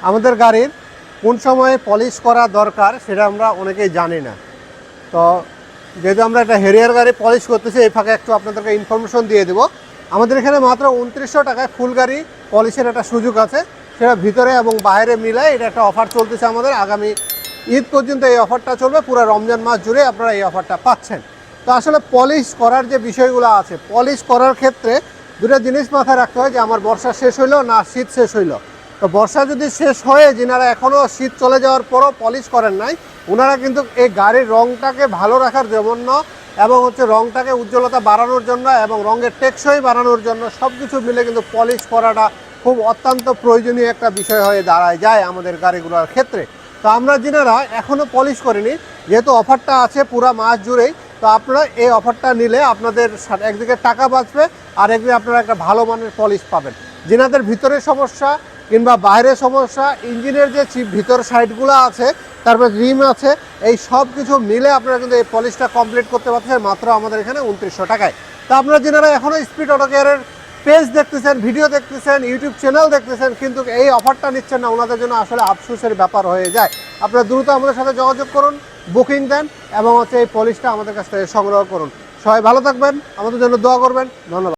আমাদের গাড়ির কোন সময়ে পলিশ করা দরকার সেটা আমরা অনেকেই জানি না। তো যেহেতু আমরা একটা হেরিয়ার গাড়ি পলিশ করতেছি, এই ফাঁকে একটু আপনাদেরকে ইনফরমেশন দিয়ে দেবো। আমাদের এখানে মাত্র 2900 টাকায় ফুল গাড়ি পলিশের একটা সুযোগ আছে, সেটা ভিতরে এবং বাইরে মিলায় এটা একটা অফার চলতেছে আমাদের। আগামী ঈদ পর্যন্ত এই অফারটা চলবে, পুরো রমজান মাস জুড়ে আপনারা এই অফারটা পাচ্ছেন। তো আসলে পলিশ করার যে বিষয়গুলো আছে, পলিশ করার ক্ষেত্রে দুটো জিনিস মাথায় রাখতে হয় যে আমার বর্ষা শেষ হইলো না শীত শেষ হইলো। তো বর্ষা যদি শেষ হয়ে যিনারা এখনও শীত চলে যাওয়ার পরও পলিশ করেন নাই, ওনারা কিন্তু এই গাড়ির রঙটাকে ভালো রাখার জন্য এবং রঙটাকে উজ্জ্বলতা বাড়ানোর জন্য এবং রঙের টেকসই বাড়ানোর জন্য সব কিছু মিলে কিন্তু পলিশ করাটা খুব অত্যন্ত প্রয়োজনীয় একটা বিষয় হয়ে দাঁড়ায় যায় আমাদের গাড়িগুলোর ক্ষেত্রে। তো আমরা যিনারা এখনও পলিশ করিনি, যেহেতু অফারটা আছে পুরো মাস জুড়েই, তো আপনারা এই অফারটা নিলে আপনাদের একদিকে টাকা বাঁচবে আর একদিকে আপনারা একটা ভালো মানের পলিশ পাবেন। যিনাদের ভিতরের সমস্যা কিংবা বাইরের সমস্যা, ইঞ্জিনের যে ভিতর সাইডগুলো আছে, তারপরে রিম আছে, এই সব কিছু মিলে আপনারা কিন্তু এই পলিশটা কমপ্লিট করতে পারছেন মাত্র আমাদের এখানে 2900 টাকায়। তো আপনারা যিনারা এখনও স্পিড অটো কেয়ারের পেজ দেখতেছেন, ভিডিও দেখতেছেন, ইউটিউব চ্যানেল দেখতেছেন, কিন্তু এই অফারটা নিচ্ছেন না, ওনাদের জন্য আসলে আফসোসের ব্যাপার হয়ে যায়। আপনারা দ্রুত আমাদের সাথে যোগাযোগ করুন, বুকিং দেন এবং এই পলিশটা আমাদের কাছ থেকে সংগ্রহ করুন। সবাই ভালো থাকবেন, আমাদের জন্য দোয়া করবেন। ধন্যবাদ।